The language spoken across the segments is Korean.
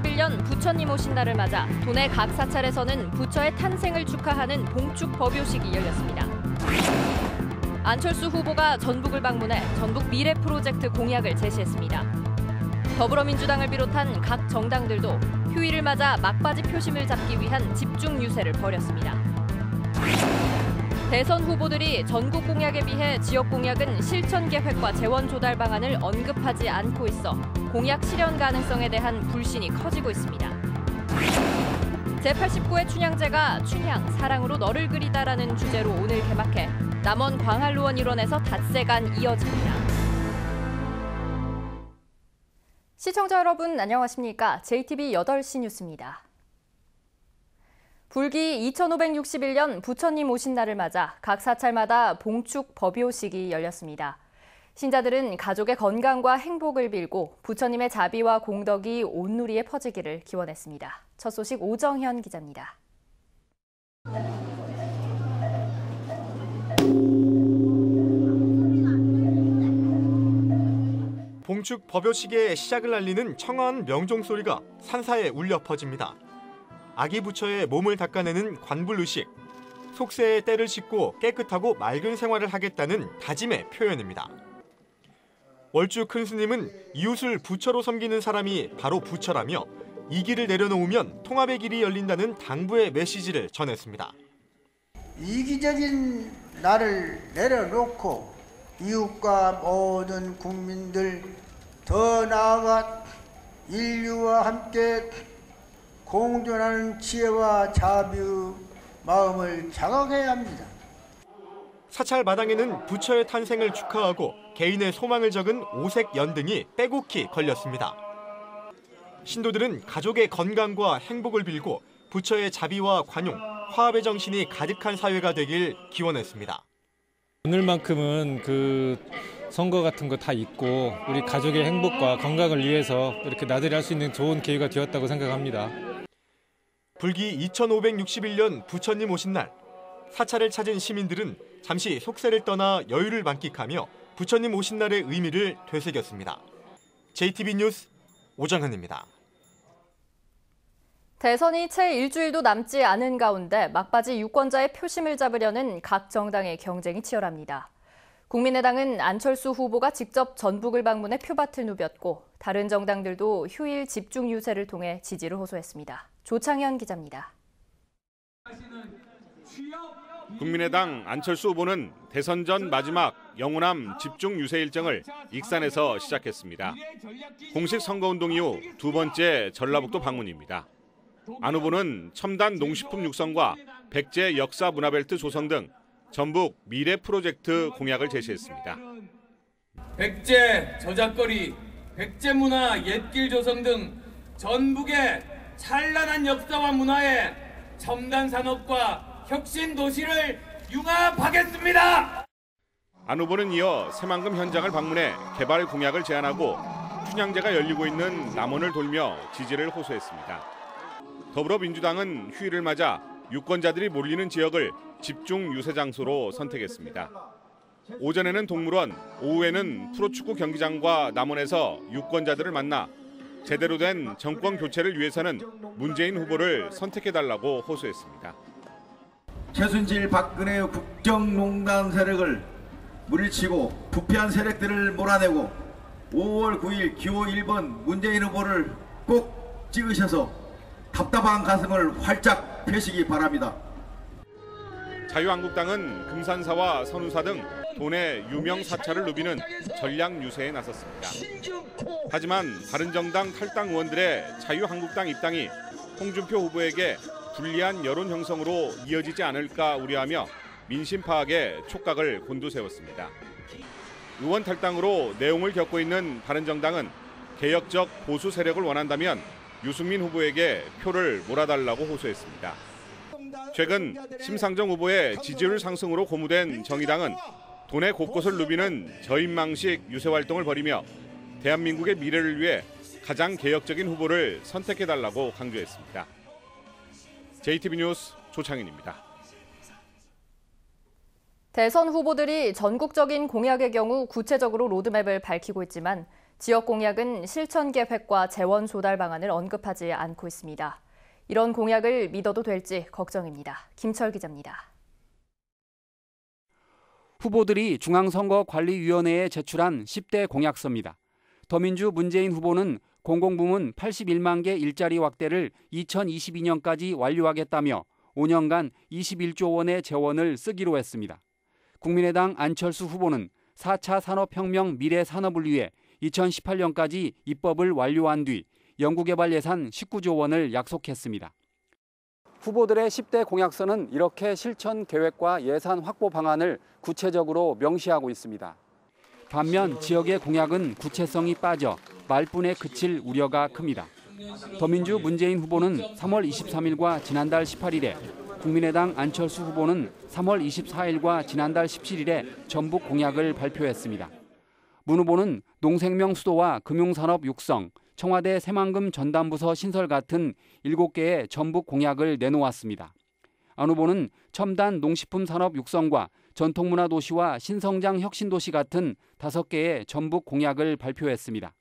2021년 부처님 오신 날을 맞아 도내 각 사찰에서는 부처의 탄생을 축하하는 봉축 법요식이 열렸습니다. 안철수 후보가 전북을 방문해 전북 미래 프로젝트 공약을 제시했습니다. 더불어민주당을 비롯한 각 정당들도 휴일을 맞아 막바지 표심을 잡기 위한 집중 유세를 벌였습니다. 대선 후보들이 전국 공약에 비해 지역 공약은 실천 계획과 재원 조달 방안을 언급하지 않고 있어 공약 실현 가능성에 대한 불신이 커지고 있습니다. 제89회 춘향제가 춘향, 사랑으로 너를 그리다라는 주제로 오늘 개막해 남원 광활로원 일원에서 닷새간 이어집니다. 시청자 여러분 안녕하십니까? JTB 8시 뉴스입니다. 불기 2561년 부처님 오신 날을 맞아 각 사찰마다 봉축 법요식이 열렸습니다. 신자들은 가족의 건강과 행복을 빌고 부처님의 자비와 공덕이 온누리에 퍼지기를 기원했습니다. 첫 소식 오정현 기자입니다. 봉축 법요식의 시작을 알리는 청아한 명종소리가 산사에 울려 퍼집니다. 아기 부처의 몸을 닦아내는 관불의식, 속세의 때를 씻고 깨끗하고 맑은 생활을 하겠다는 다짐의 표현입니다. 월주 큰 스님은 이웃을 부처로 섬기는 사람이 바로 부처라며 이 길을 내려놓으면 통합의 길이 열린다는 당부의 메시지를 전했습니다. 이기적인 나를 내려놓고 이웃과 모든 국민들, 더 나아가 인류와 함께 공존하는 지혜와 자비의 마음을 자각해야 합니다. 사찰 마당에는 부처의 탄생을 축하하고 개인의 소망을 적은 오색 연등이 빼곡히 걸렸습니다. 신도들은 가족의 건강과 행복을 빌고 부처의 자비와 관용, 화합의 정신이 가득한 사회가 되길 기원했습니다. 오늘만큼은 선거 같은 거 다 잊고 우리 가족의 행복과 건강을 위해서 이렇게 나들이 할 수 있는 좋은 기회가 되었다고 생각합니다. 불기 2561년 부처님 오신 날, 사찰을 찾은 시민들은 잠시 속세를 떠나 여유를 만끽하며 부처님 오신 날의 의미를 되새겼습니다. JTB 뉴스 오정현입니다. 대선이 채 일주일도 남지 않은 가운데 막바지 유권자의 표심을 잡으려는 각 정당의 경쟁이 치열합니다. 국민의당은 안철수 후보가 직접 전북을 방문해 표밭을 누볐고 다른 정당들도 휴일 집중 유세를 통해 지지를 호소했습니다. 조창현 기자입니다. 국민의당 안철수 후보는 대선 전 마지막 영호남 집중 유세 일정을 익산에서 시작했습니다. 공식 선거운동 이후 두 번째 전라북도 방문입니다. 안 후보는 첨단 농식품 육성과 백제 역사 문화벨트 조성 등 전북 미래 프로젝트 공약을 제시했습니다. 백제 저작거리, 백제 문화 옛길 조성 등 전북의 찬란한 역사와 문화의 첨단 산업과 혁신 도시를 융합하겠습니다. 안 후보는 이어 새만금 현장을 방문해 개발 공약을 제안하고 춘향제가 열리고 있는 남원을 돌며 지지를 호소했습니다. 더불어민주당은 휴일을 맞아 유권자들이 몰리는 지역을 집중 유세 장소로 선택했습니다. 오전에는 동물원, 오후에는 프로축구 경기장과 남원에서 유권자들을 만나 제대로 된 정권 교체를 위해서는 문재인 후보를 선택해달라고 호소했습니다. 최순실 박근혜의 국정농단 세력을 물리치고 부패한 세력들을 몰아내고 5월 9일 기호 1번 문재인 후보를 꼭 찍으셔서 답답한 가슴을 활짝 펴시기 바랍니다. 자유한국당은 금산사와 선우사 등 도내 유명 사찰을 누비는 전략 유세에 나섰습니다. 하지만 바른정당 탈당 의원들의 자유한국당 입당이 홍준표 후보에게 불리한 여론 형성으로 이어지지 않을까 우려하며 민심 파악에 촉각을 곤두세웠습니다. 의원 탈당으로 내홍을 겪고 있는 바른정당은 개혁적 보수 세력을 원한다면 유승민 후보에게 표를 몰아달라고 호소했습니다. 최근 심상정 후보의 지지율 상승으로 고무된 정의당은 도내 곳곳을 누비는 저인망식 유세 활동을 벌이며 대한민국의 미래를 위해 가장 개혁적인 후보를 선택해달라고 강조했습니다. JTB 뉴스 조창인입니다. 대선 후보들이 전국적인 공약의 경우 구체적으로 로드맵을 밝히고 있지만 지역 공약은 실천 계획과 재원 조달 방안을 언급하지 않고 있습니다. 이런 공약을 믿어도 될지 걱정입니다. 김철 기자입니다. 후보들이 중앙선거관리위원회에 제출한 10대 공약서입니다. 더민주 문재인 후보는 공공부문 81만 개 일자리 확대를 2022년까지 완료하겠다며 5년간 21조 원의 재원을 쓰기로 했습니다. 국민의당 안철수 후보는 4차 산업혁명 미래산업을 위해 2018년까지 입법을 완료한 뒤 연구개발 예산 19조 원을 약속했습니다. 후보들의 10대 공약서는 이렇게 실천 계획과 예산 확보 방안을 구체적으로 명시하고 있습니다. 반면 지역의 공약은 구체성이 빠져 말뿐에 그칠 우려가 큽니다. 더민주 문재인 후보는 3월 23일과 지난달 18일에, 국민의당 안철수 후보는 3월 24일과 지난달 17일에 전북 공약을 발표했습니다. 문 후보는 농생명 수도와 금융산업 육성, 청와대 새만금 전담부서 신설 같은 7개의 전북 공약을 내놓았습니다. 안 후보는 첨단 농식품 산업 육성과 전통문화 도시와 신성장 혁신도시 같은 5개의 전북 공약을 발표했습니다.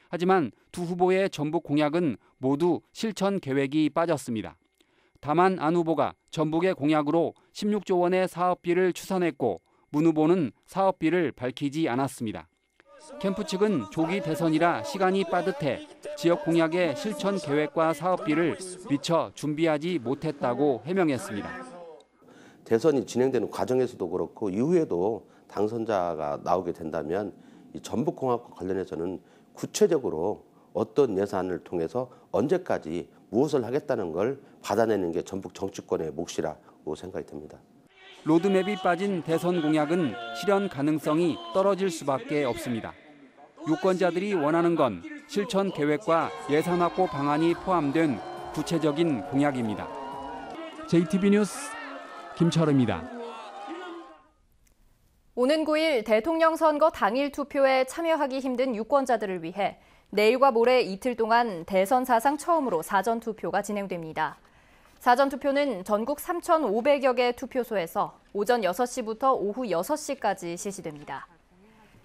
하지만 두 후보의 전북 공약은 모두 실천 계획이 빠졌습니다. 다만 안 후보가 전북의 공약으로 16조 원의 사업비를 추산했고 문 후보는 사업비를 밝히지 않았습니다. 캠프 측은 조기 대선이라 시간이 빠듯해 지역 공약의 실천 계획과 사업비를 미처 준비하지 못했다고 해명했습니다. 대선이 진행되는 과정에서도 그렇고 이후에도 당선자가 나오게 된다면 이 전북공약과 관련해서는 구체적으로 어떤 예산을 통해서 언제까지 무엇을 하겠다는 걸 받아내는 게 전북 정치권의 몫이라고 생각이 듭니다. 로드맵이 빠진 대선 공약은 실현 가능성이 떨어질 수밖에 없습니다. 유권자들이 원하는 건 실천 계획과 예산 확보 방안이 포함된 구체적인 공약입니다. JTB 뉴스 김철우입니다. 오는 9일 대통령 선거 당일 투표에 참여하기 힘든 유권자들을 위해 내일과 모레 이틀 동안 대선 사상 처음으로 사전투표가 진행됩니다. 사전투표는 전국 3,500여 개 투표소에서 오전 6시부터 오후 6시까지 실시됩니다.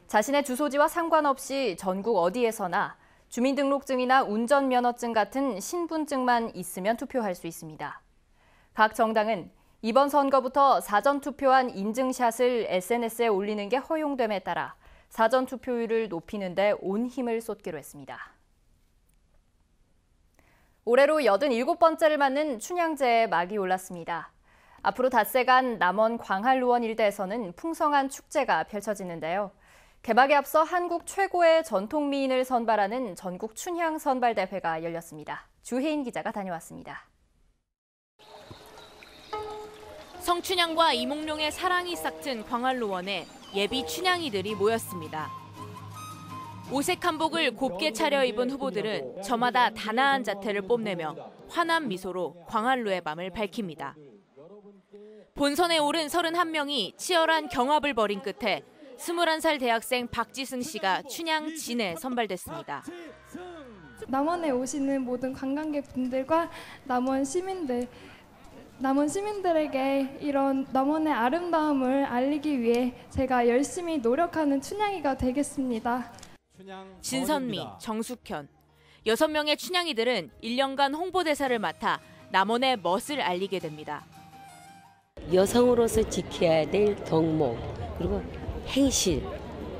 자신의 주소지와 상관없이 전국 어디에서나 주민등록증이나 운전면허증 같은 신분증만 있으면 투표할 수 있습니다. 각 정당은 이번 선거부터 사전투표한 인증샷을 SNS에 올리는 게 허용됨에 따라 사전투표율을 높이는 데 온 힘을 쏟기로 했습니다. 올해로 87번째를 맞는 춘향제에 막이 올랐습니다. 앞으로 닷새간 남원 광활루원 일대에서는 풍성한 축제가 펼쳐지는데요. 개막에 앞서 한국 최고의 전통미인을 선발하는 전국 춘향 선발대회가 열렸습니다. 주혜인 기자가 다녀왔습니다. 성춘향과 이몽룡의 사랑이 싹튼 광활루원에 예비 춘향이들이 모였습니다. 오색 한복을 곱게 차려입은 후보들은 저마다 단아한 자태를 뽐내며 환한 미소로 광활루의 밤을 밝힙니다. 본선에 오른 31명이 치열한 경합을 벌인 끝에 21살 대학생 박지승 씨가 춘향 진에 선발됐습니다. 남원에 오시는 모든 관광객분들과 남원 시민들에게 이런 남원의 아름다움을 알리기 위해 제가 열심히 노력하는 춘향이가 되겠습니다. 진선미, 정숙현, 6명의 춘향이들은 1년간 홍보대사를 맡아 남원의 멋을 알리게 됩니다. 여성으로서 지켜야 될 덕목, 그리고 행실,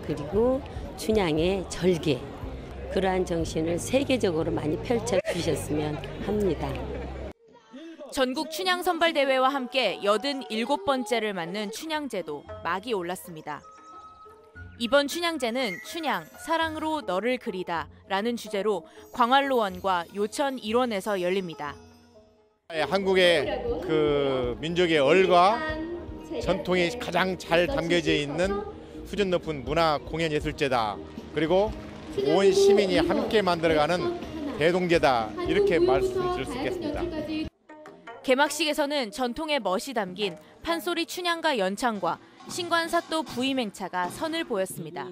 그리고 춘향의 절개, 그러한 정신을 세계적으로 많이 펼쳐주셨으면 합니다. 전국 춘향 선발대회와 함께 87번째를 맞는 춘향제도 막이 올랐습니다. 이번 춘향제는 춘향, 사랑으로 너를 그리다 라는 주제로 광활루원과 요천 일원에서 열립니다. 한국의 그 민족의 얼과 전통이 가장 잘 담겨져 있는 수준 높은 문화 공연 예술제다. 그리고 온 시민이 함께 만들어가는 대동제다. 이렇게 말씀드릴 수 있겠습니다. 개막식에서는 전통의 멋이 담긴 판소리 춘향가 연창과 신관사또 부임행차가 선을 보였습니다.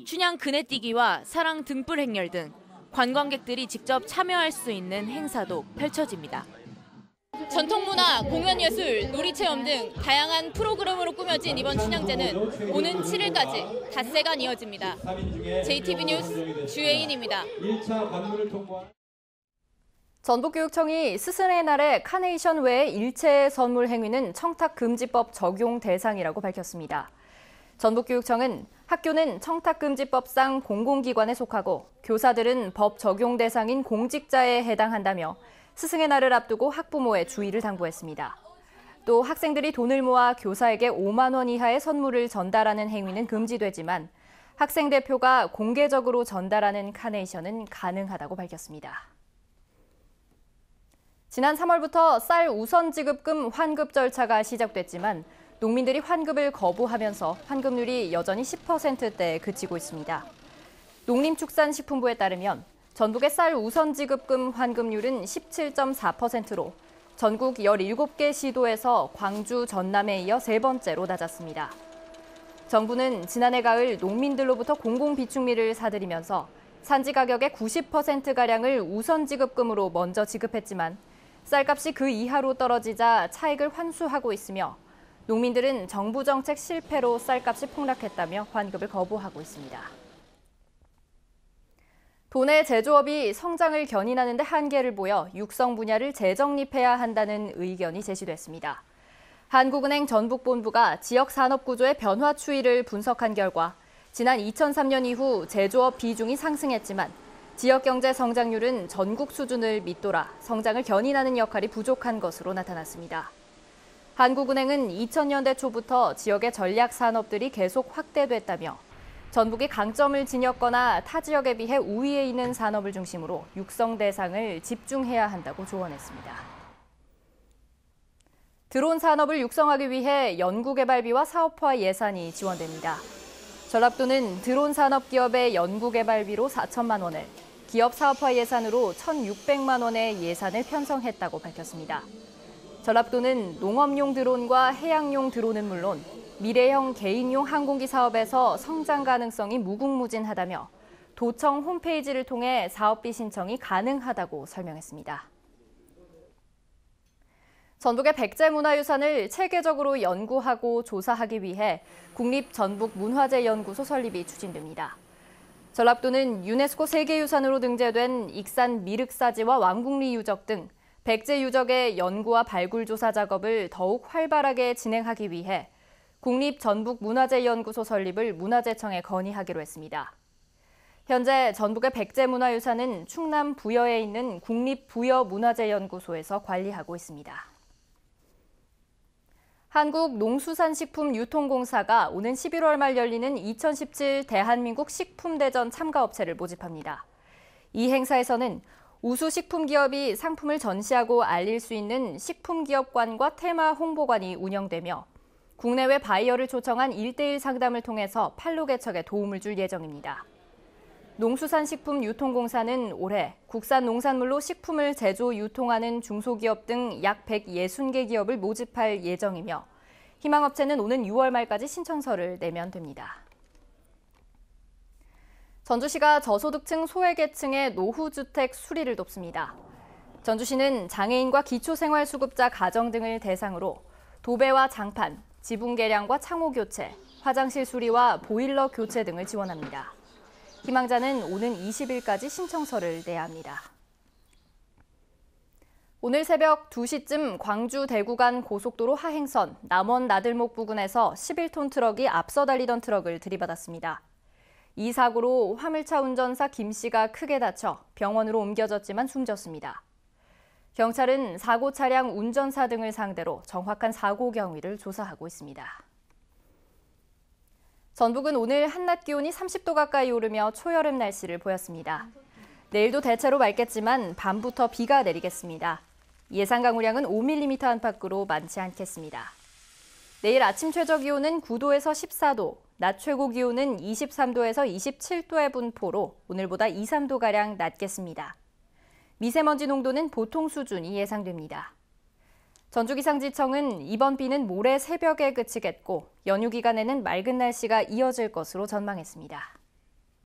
춘향 그네뛰기와 사랑 등불 행렬 등 관광객들이 직접 참여할 수 있는 행사도 펼쳐집니다. 전통문화, 공연예술, 놀이체험 등 다양한 프로그램으로 꾸며진 이번 춘향제는 오는 7일까지 닷새간 이어집니다. JTB 뉴스 주혜인입니다. 전북교육청이 스승의 날에 카네이션 외의 일체 선물 행위는 청탁금지법 적용 대상이라고 밝혔습니다. 전북교육청은 학교는 청탁금지법상 공공기관에 속하고 교사들은 법 적용 대상인 공직자에 해당한다며 스승의 날을 앞두고 학부모의 주의를 당부했습니다. 또 학생들이 돈을 모아 교사에게 5만 원 이하의 선물을 전달하는 행위는 금지되지만 학생 대표가 공개적으로 전달하는 카네이션은 가능하다고 밝혔습니다. 지난 3월부터 쌀 우선 지급금 환급 절차가 시작됐지만 농민들이 환급을 거부하면서 환급률이 여전히 10%대에 그치고 있습니다. 농림축산식품부에 따르면 전북의 쌀 우선 지급금 환급률은 17.4%로 전국 17개 시도에서 광주, 전남에 이어 세 번째로 낮았습니다. 정부는 지난해 가을 농민들로부터 공공비축미를 사들이면서 산지 가격의 90%가량을 우선 지급금으로 먼저 지급했지만 쌀값이 그 이하로 떨어지자 차익을 환수하고 있으며 농민들은 정부 정책 실패로 쌀값이 폭락했다며 환급을 거부하고 있습니다. 도내 제조업이 성장을 견인하는 데 한계를 보여 육성 분야를 재정립해야 한다는 의견이 제시됐습니다. 한국은행 전북본부가 지역 산업 구조의 변화 추이를 분석한 결과 지난 2003년 이후 제조업 비중이 상승했지만 지역 경제 성장률은 전국 수준을 밑돌아 성장을 견인하는 역할이 부족한 것으로 나타났습니다. 한국은행은 2000년대 초부터 지역의 전략 산업들이 계속 확대됐다며 전북이 강점을 지녔거나 타 지역에 비해 우위에 있는 산업을 중심으로 육성 대상을 집중해야 한다고 조언했습니다. 드론 산업을 육성하기 위해 연구개발비와 사업화 예산이 지원됩니다. 전라북도는 드론 산업 기업의 연구개발비로 4천만 원을, 기업 사업화 예산으로 1,600만 원의 예산을 편성했다고 밝혔습니다. 전라북도는 농업용 드론과 해양용 드론은 물론 미래형 개인용 항공기 사업에서 성장 가능성이 무궁무진하다며 도청 홈페이지를 통해 사업비 신청이 가능하다고 설명했습니다. 전북의 백제문화유산을 체계적으로 연구하고 조사하기 위해 국립전북문화재연구소 설립이 추진됩니다. 전라북도는 유네스코 세계유산으로 등재된 익산 미륵사지와 왕궁리 유적 등 백제 유적의 연구와 발굴 조사 작업을 더욱 활발하게 진행하기 위해 국립전북문화재연구소 설립을 문화재청에 건의하기로 했습니다. 현재 전북의 백제문화유산은 충남 부여에 있는 국립부여문화재연구소에서 관리하고 있습니다. 한국농수산식품유통공사가 오는 11월 말 열리는 2017 대한민국 식품대전 참가업체를 모집합니다. 이 행사에서는 우수식품기업이 상품을 전시하고 알릴 수 있는 식품기업관과 테마 홍보관이 운영되며 국내외 바이어를 초청한 1:1 상담을 통해서 판로 개척에 도움을 줄 예정입니다. 농수산식품유통공사는 올해 국산 농산물로 식품을 제조, 유통하는 중소기업 등 약 160개 기업을 모집할 예정이며 희망업체는 오는 6월 말까지 신청서를 내면 됩니다. 전주시가 저소득층 소외계층의 노후주택 수리를 돕습니다. 전주시는 장애인과 기초생활수급자 가정 등을 대상으로 도배와 장판, 지붕 개량과 창호 교체, 화장실 수리와 보일러 교체 등을 지원합니다. 희망자는 오는 20일까지 신청서를 내야 합니다. 오늘 새벽 2시쯤 광주 대구 간 고속도로 하행선 남원 나들목 부근에서 11톤 트럭이 앞서 달리던 트럭을 들이받았습니다. 이 사고로 화물차 운전사 김 씨가 크게 다쳐 병원으로 옮겨졌지만 숨졌습니다. 경찰은 사고 차량 운전사 등을 상대로 정확한 사고 경위를 조사하고 있습니다. 전북은 오늘 한낮 기온이 30도 가까이 오르며 초여름 날씨를 보였습니다. 내일도 대체로 맑겠지만 밤부터 비가 내리겠습니다. 예상 강우량은 5mm 안팎으로 많지 않겠습니다. 내일 아침 최저 기온은 9도에서 14도, 낮 최고 기온은 23도에서 27도의 분포로 오늘보다 2, 3도가량 낮겠습니다. 미세먼지 농도는 보통 수준이 예상됩니다. 전주기상지청은 이번 비는 모레 새벽에 그치겠고 연휴 기간에는 맑은 날씨가 이어질 것으로 전망했습니다.